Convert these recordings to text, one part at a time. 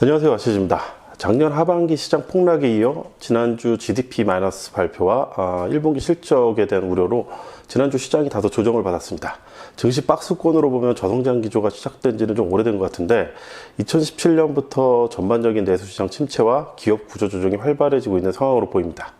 안녕하세요, 아시즈입니다. 작년 하반기 시장 폭락에 이어 지난주 GDP 마이너스 발표와 1분기 실적에 대한 우려로 지난주 시장이 다소 조정을 받았습니다. 증시 박스권으로 보면 저성장 기조가 시작된 지는 좀 오래된 것 같은데 2017년부터 전반적인 내수시장 침체와 기업 구조 조정이 활발해지고 있는 상황으로 보입니다.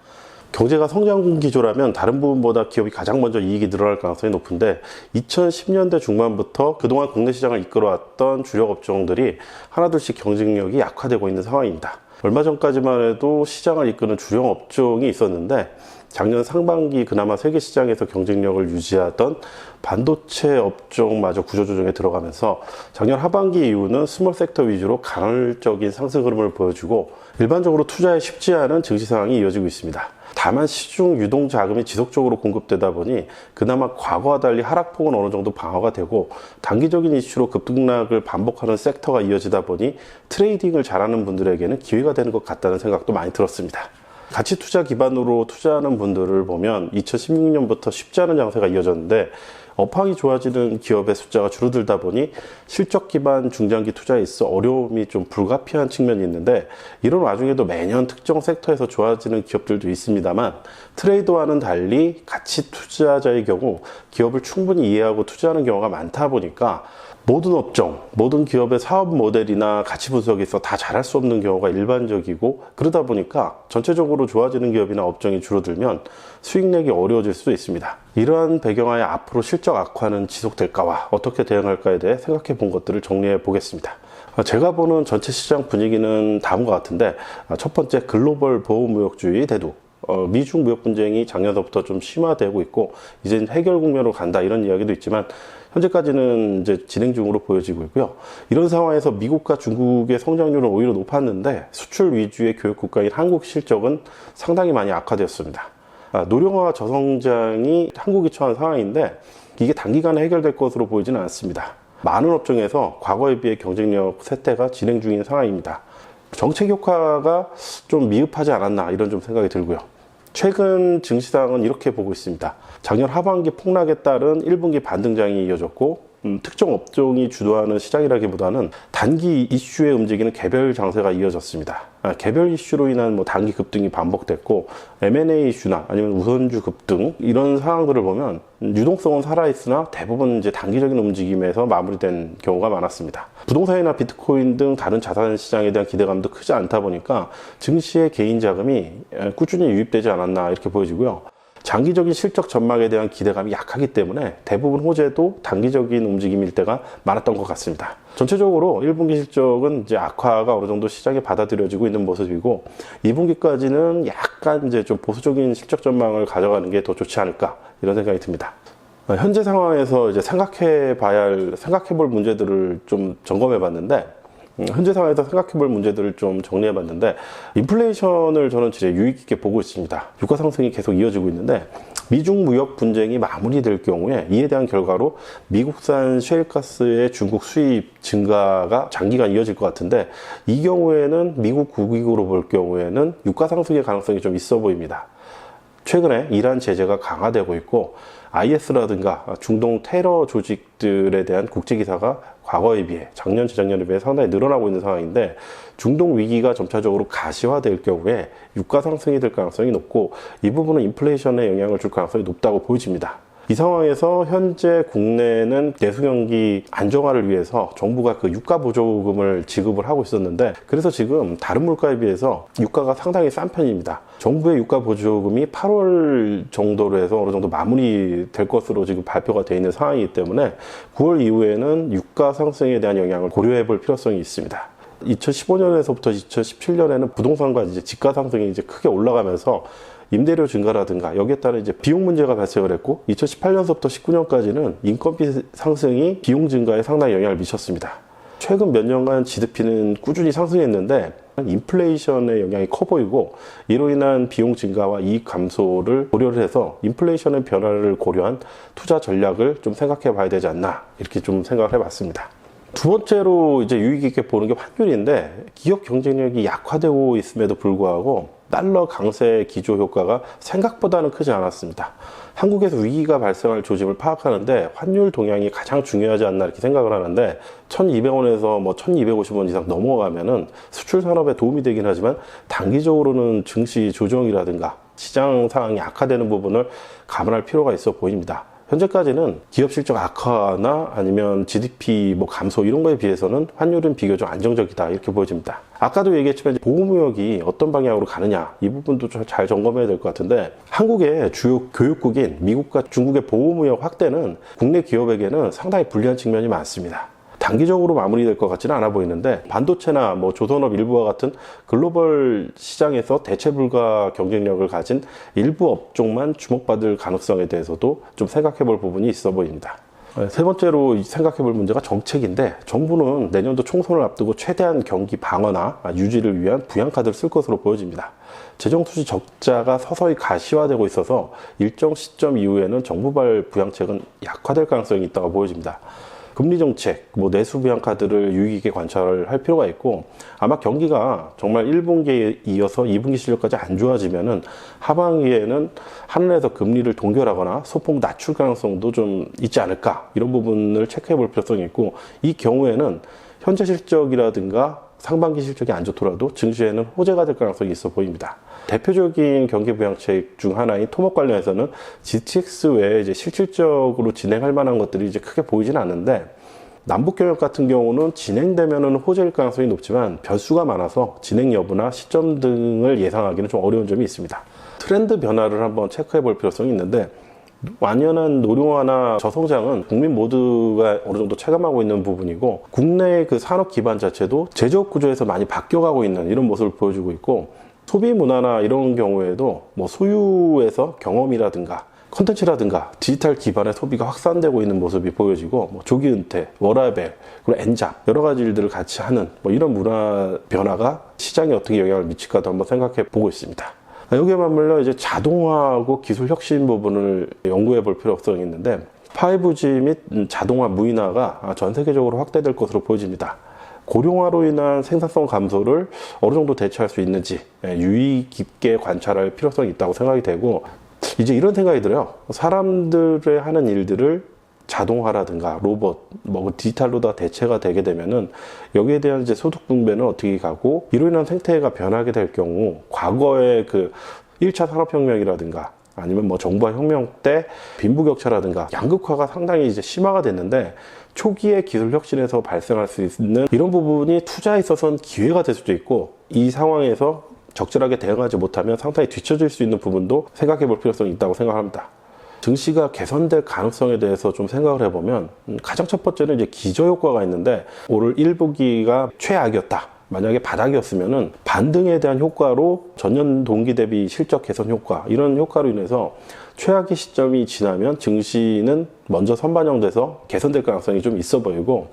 경제가 성장 기조라면 다른 부분보다 기업이 가장 먼저 이익이 늘어날 가능성이 높은데 2010년대 중반부터 그동안 국내 시장을 이끌어왔던 주력 업종들이 하나둘씩 경쟁력이 약화되고 있는 상황입니다. 얼마 전까지만 해도 시장을 이끄는 주력 업종이 있었는데 작년 상반기 그나마 세계 시장에서 경쟁력을 유지하던 반도체 업종마저 구조조정에 들어가면서 작년 하반기 이후는 스몰 섹터 위주로 간헐적인 상승 흐름을 보여주고 일반적으로 투자에 쉽지 않은 증시 상황이 이어지고 있습니다. 다만 시중 유동 자금이 지속적으로 공급되다 보니 그나마 과거와 달리 하락폭은 어느 정도 방어가 되고 단기적인 이슈로 급등락을 반복하는 섹터가 이어지다 보니 트레이딩을 잘하는 분들에게는 기회가 되는 것 같다는 생각도 많이 들었습니다. 가치 투자 기반으로 투자하는 분들을 보면 2016년부터 쉽지 않은 장세가 이어졌는데 업황이 좋아지는 기업의 숫자가 줄어들다 보니 실적 기반 중장기 투자에 있어 어려움이 좀 불가피한 측면이 있는데 이런 와중에도 매년 특정 섹터에서 좋아지는 기업들도 있습니다만 트레이드와는 달리 가치 투자자의 경우 기업을 충분히 이해하고 투자하는 경우가 많다 보니까 모든 업종, 모든 기업의 사업 모델이나 가치 분석에 있어 다 잘할 수 없는 경우가 일반적이고 그러다 보니까 전체적으로 좋아지는 기업이나 업종이 줄어들면 수익 내기 어려워질 수도 있습니다. 이러한 배경하에 앞으로 실적 악화는 지속될까와 어떻게 대응할까에 대해 생각해 본 것들을 정리해 보겠습니다. 제가 보는 전체 시장 분위기는 다음과 같은데 첫 번째, 글로벌 보호무역주의 대두. 미중 무역 분쟁이 작년부터 좀 심화되고 있고 이제 해결 국면으로 간다 이런 이야기도 있지만 현재까지는 이제 진행 중으로 보여지고 있고요. 이런 상황에서 미국과 중국의 성장률은 오히려 높았는데 수출 위주의 교육 국가인 한국 실적은 상당히 많이 악화되었습니다. 노령화 저성장이 한국이 처한 상황인데 이게 단기간에 해결될 것으로 보이지는 않습니다. 많은 업종에서 과거에 비해 경쟁력 쇠퇴가 진행 중인 상황입니다. 정책 효과가 좀 미흡하지 않았나 이런 좀 생각이 들고요. 최근 증시상은 이렇게 보고 있습니다. 작년 하반기 폭락에 따른 1분기 반등장이 이어졌고 특정 업종이 주도하는 시장이라기보다는 단기 이슈에 움직이는 개별 장세가 이어졌습니다. 개별 이슈로 인한 단기 급등이 반복됐고 M&A 이슈나 아니면 우선주 급등 이런 상황들을 보면 유동성은 살아있으나 대부분 이제 단기적인 움직임에서 마무리된 경우가 많았습니다. 부동산이나 비트코인 등 다른 자산 시장에 대한 기대감도 크지 않다 보니까 증시에 개인 자금이 꾸준히 유입되지 않았나 이렇게 보여지고요. 장기적인 실적 전망에 대한 기대감이 약하기 때문에 대부분 호재도 단기적인 움직임일 때가 많았던 것 같습니다. 전체적으로 1분기 실적은 이제 악화가 어느 정도 시장에 받아들여지고 있는 모습이고 2분기까지는 약간 이제 좀 보수적인 실적 전망을 가져가는 게 더 좋지 않을까 이런 생각이 듭니다. 현재 상황에서 이제 생각해 볼 문제들을 좀 점검해 봤는데 현재 상황에서 생각해 볼 문제들을 좀 정리해 봤는데 인플레이션을 저는 진짜 유익 있게 보고 있습니다. 유가 상승이 계속 이어지고 있는데 미중 무역 분쟁이 마무리될 경우에 이에 대한 결과로 미국산 셰일가스의 중국 수입 증가가 장기간 이어질 것 같은데 이 경우에는 미국 국익으로 볼 경우에는 유가 상승의 가능성이 좀 있어 보입니다. 최근에 이란 제재가 강화되고 있고 IS라든가 중동 테러 조직들에 대한 국제기사가 과거에 비해 작년, 재작년에 비해 상당히 늘어나고 있는 상황인데 중동 위기가 점차적으로 가시화될 경우에 유가 상승이 될 가능성이 높고 이 부분은 인플레이션에 영향을 줄 가능성이 높다고 보여집니다. 이 상황에서 현재 국내는 내수 경기 안정화를 위해서 정부가 그 유가 보조금을 지급을 하고 있었는데 그래서 지금 다른 물가에 비해서 유가가 상당히 싼 편입니다. 정부의 유가 보조금이 8월 정도로 해서 어느 정도 마무리될 것으로 지금 발표가 되어 있는 상황이기 때문에 9월 이후에는 유가 상승에 대한 영향을 고려해 볼 필요성이 있습니다. 2015년에서부터 2017년에는 부동산과 이제 집가 상승이 이제 크게 올라가면서 임대료 증가라든가 여기에 따른 이제 비용 문제가 발생을 했고 2018년서부터 19년까지는 인건비 상승이 비용 증가에 상당히 영향을 미쳤습니다. 최근 몇 년간 GDP는 꾸준히 상승했는데 인플레이션의 영향이 커 보이고 이로 인한 비용 증가와 이익 감소를 고려를 해서 인플레이션의 변화를 고려한 투자 전략을 좀 생각해 봐야 되지 않나 이렇게 좀 생각을 해봤습니다. 두 번째로 이제 유익 있게 보는 게 환율인데 기업 경쟁력이 약화되고 있음에도 불구하고 달러 강세 기조 효과가 생각보다는 크지 않았습니다. 한국에서 위기가 발생할 조짐을 파악하는데 환율 동향이 가장 중요하지 않나 이렇게 생각을 하는데 1200원에서 1250원 이상 넘어가면은 수출 산업에 도움이 되긴 하지만 단기적으로는 증시 조정이라든가 시장 상황이 악화되는 부분을 감안할 필요가 있어 보입니다. 현재까지는 기업 실적 악화나 아니면 GDP 감소 이런 거에 비해서는 환율은 비교적 안정적이다 이렇게 보여집니다. 아까도 얘기했지만 보호무역이 어떤 방향으로 가느냐 이 부분도 잘 점검해야 될 것 같은데 한국의 주요 교육국인 미국과 중국의 보호무역 확대는 국내 기업에게는 상당히 불리한 측면이 많습니다. 단기적으로 마무리될 것 같지는 않아 보이는데 반도체나 조선업 일부와 같은 글로벌 시장에서 대체 불가 경쟁력을 가진 일부 업종만 주목받을 가능성에 대해서도 좀 생각해 볼 부분이 있어 보입니다. 세 번째로 생각해 볼 문제가 정책인데 정부는 내년도 총선을 앞두고 최대한 경기 방어나 유지를 위한 부양카드를 쓸 것으로 보여집니다. 재정투시 적자가 서서히 가시화되고 있어서 일정 시점 이후에는 정부발 부양책은 약화될 가능성이 있다고 보여집니다. 금리 정책, 내수 부양 카드를 유의 깊게 관찰할 필요가 있고 아마 경기가 정말 1분기에 이어서 2분기 실적까지 안 좋아지면은 하반기에는 한은에서 금리를 동결하거나 소폭 낮출 가능성도 좀 있지 않을까 이런 부분을 체크해 볼 필요성이 있고 이 경우에는 현재 실적이라든가 상반기 실적이 안 좋더라도 증시에는 호재가 될 가능성이 있어 보입니다. 대표적인 경기 부양책 중 하나인 토목 관련해서는 GTX 외에 실질적으로 진행할 만한 것들이 크게 보이진 않는데 남북 경협 같은 경우는 진행되면은 호재일 가능성이 높지만 변수가 많아서 진행 여부나 시점 등을 예상하기는 좀 어려운 점이 있습니다. 트렌드 변화를 한번 체크해 볼 필요성이 있는데 완연한 노령화나 저성장은 국민 모두가 어느 정도 체감하고 있는 부분이고 국내의 그 산업 기반 자체도 제조업 구조에서 많이 바뀌어가고 있는 이런 모습을 보여주고 있고 소비 문화나 이런 경우에도 소유에서 경험이라든가 콘텐츠라든가 디지털 기반의 소비가 확산되고 있는 모습이 보여지고 조기 은퇴, 워라밸, 그리고 엔잡 여러 가지 일들을 같이 하는 이런 문화 변화가 시장에 어떻게 영향을 미칠까도 한번 생각해 보고 있습니다. 여기에 맞물려 자동화하고 기술 혁신 부분을 연구해 볼 필요성이 있는데 5G 및 자동화 무인화가 전 세계적으로 확대될 것으로 보여집니다. 고령화로 인한 생산성 감소를 어느 정도 대처할 수 있는지 유의 깊게 관찰할 필요성이 있다고 생각이 되고 이제 이런 생각이 들어요. 사람들의 하는 일들을 자동화라든가 로봇, 디지털로 다 대체가 되게 되면은 여기에 대한 소득 분배는 어떻게 가고 이로 인한 생태가 변하게 될 경우 과거의 그 1차 산업혁명이라든가 아니면 정부화 혁명 때 빈부격차라든가 양극화가 상당히 심화가 됐는데 초기의 기술 혁신에서 발생할 수 있는 이런 부분이 투자에 있어서는 기회가 될 수도 있고 이 상황에서 적절하게 대응하지 못하면 상당히 뒤처질 수 있는 부분도 생각해 볼 필요성이 있다고 생각합니다. 증시가 개선될 가능성에 대해서 좀 생각을 해보면 가장 첫 번째는 기저효과가 있는데 올 1분기가 최악이었다. 만약에 바닥이었으면은 반등에 대한 효과로 전년 동기 대비 실적 개선 효과 이런 효과로 인해서 최악의 시점이 지나면 증시는 먼저 선반영돼서 개선될 가능성이 좀 있어 보이고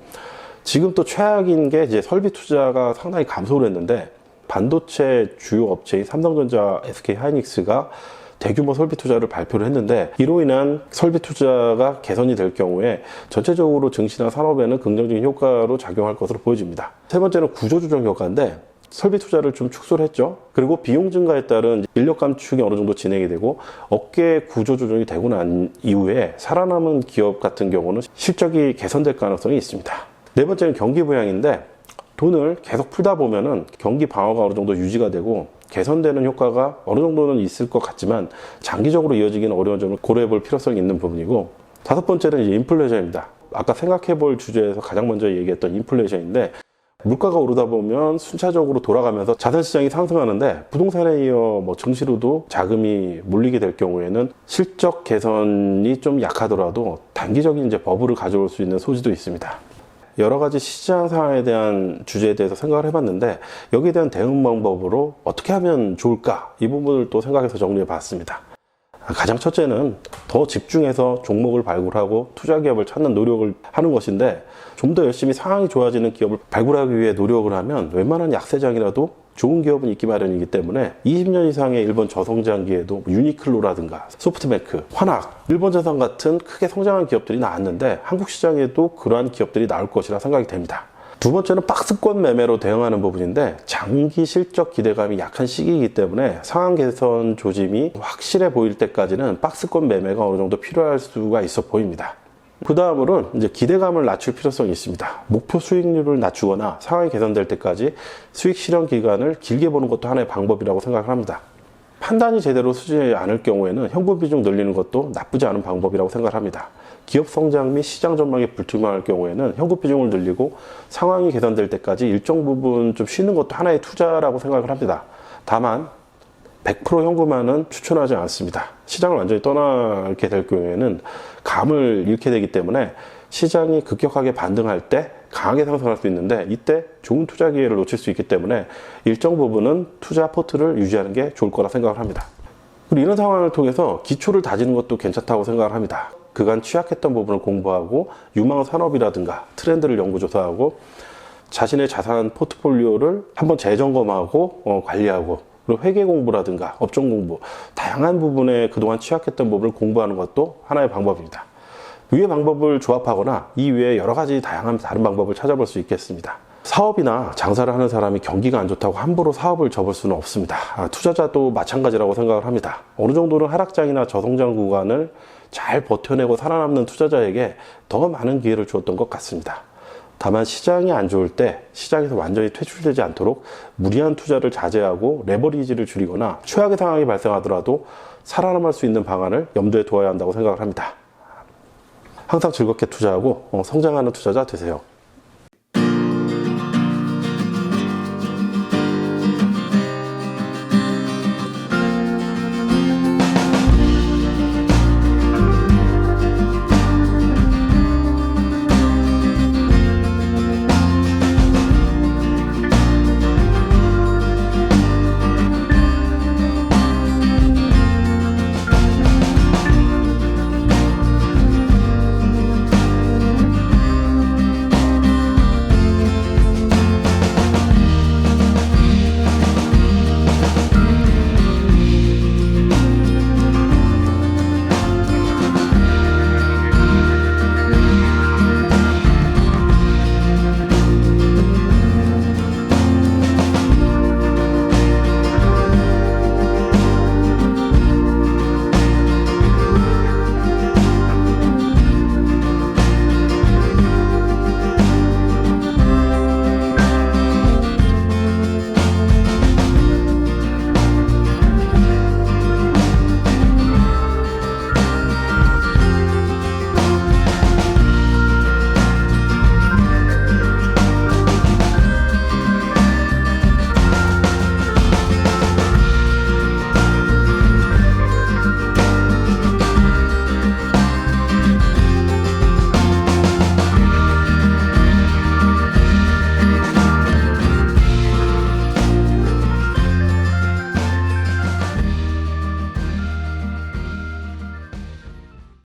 지금 또 최악인 게 설비 투자가 상당히 감소를 했는데 반도체 주요 업체인 삼성전자, SK하이닉스가 대규모 설비 투자를 발표를 했는데 이로 인한 설비 투자가 개선이 될 경우에 전체적으로 증시나 산업에는 긍정적인 효과로 작용할 것으로 보여집니다. 세 번째는 구조조정 효과인데 설비 투자를 좀 축소를 했죠. 그리고 비용 증가에 따른 인력 감축이 어느 정도 진행이 되고 업계 구조조정이 되고 난 이후에 살아남은 기업 같은 경우는 실적이 개선될 가능성이 있습니다. 네 번째는 경기 부양인데 돈을 계속 풀다 보면은 경기 방어가 어느 정도 유지가 되고 개선되는 효과가 어느 정도는 있을 것 같지만 장기적으로 이어지기는 어려운 점을 고려해 볼 필요성이 있는 부분이고 다섯 번째는 인플레이션입니다. 아까 생각해 볼 주제에서 가장 먼저 얘기했던 인플레이션인데 물가가 오르다 보면 순차적으로 돌아가면서 자산시장이 상승하는데 부동산에 이어 증시로도 자금이 몰리게 될 경우에는 실적 개선이 좀 약하더라도 단기적인 버블을 가져올 수 있는 소지도 있습니다. 여러 가지 시장 상황에 대한 주제에 대해서 생각을 해봤는데 여기에 대한 대응 방법으로 어떻게 하면 좋을까 이 부분을 또 생각해서 정리해 봤습니다. 가장 첫째는 더 집중해서 종목을 발굴하고 투자 기업을 찾는 노력을 하는 것인데 좀 더 열심히 상황이 좋아지는 기업을 발굴하기 위해 노력을 하면 웬만한 약세장이라도 좋은 기업은 있기 마련이기 때문에 20년 이상의 일본 저성장기에도 유니클로라든가 소프트뱅크, 환학, 일본자산 같은 크게 성장한 기업들이 나왔는데 한국 시장에도 그러한 기업들이 나올 것이라 생각이 됩니다. 두 번째는 박스권 매매로 대응하는 부분인데, 장기 실적 기대감이 약한 시기이기 때문에 상황 개선 조짐이 확실해 보일 때까지는 박스권 매매가 어느 정도 필요할 수가 있어 보입니다. 그 다음으로는 이제 기대감을 낮출 필요성이 있습니다. 목표 수익률을 낮추거나 상황이 개선될 때까지 수익 실현 기간을 길게 보는 것도 하나의 방법이라고 생각을 합니다. 판단이 제대로 서지 않을 경우에는 현금 비중 늘리는 것도 나쁘지 않은 방법이라고 생각을 합니다. 기업 성장 및 시장 전망이 불투명할 경우에는 현금 비중을 늘리고 상황이 개선될 때까지 일정 부분 좀 쉬는 것도 하나의 투자라고 생각을 합니다. 다만 100% 현금화는 추천하지 않습니다. 시장을 완전히 떠나게 될 경우에는 감을 잃게 되기 때문에 시장이 급격하게 반등할 때 강하게 상승할 수 있는데, 이때 좋은 투자 기회를 놓칠 수 있기 때문에 일정 부분은 투자 포트를 유지하는 게 좋을 거라 생각을 합니다. 그리고 이런 상황을 통해서 기초를 다지는 것도 괜찮다고 생각을 합니다. 그간 취약했던 부분을 공부하고 유망 산업이라든가 트렌드를 연구조사하고 자신의 자산 포트폴리오를 한번 재점검하고 관리하고, 그리고 회계 공부라든가 업종 공부, 다양한 부분에 그동안 취약했던 부분을 공부하는 것도 하나의 방법입니다. 위의 방법을 조합하거나 이 외에 여러 가지 다양한 다른 방법을 찾아볼 수 있겠습니다. 사업이나 장사를 하는 사람이 경기가 안 좋다고 함부로 사업을 접을 수는 없습니다. 투자자도 마찬가지라고 생각을 합니다. 어느 정도는 하락장이나 저성장 구간을 잘 버텨내고 살아남는 투자자에게 더 많은 기회를 주었던 것 같습니다. 다만 시장이 안 좋을 때 시장에서 완전히 퇴출되지 않도록 무리한 투자를 자제하고 레버리지를 줄이거나 최악의 상황이 발생하더라도 살아남을 수 있는 방안을 염두에 두어야 한다고 생각을 합니다. 항상 즐겁게 투자하고 성장하는 투자자 되세요.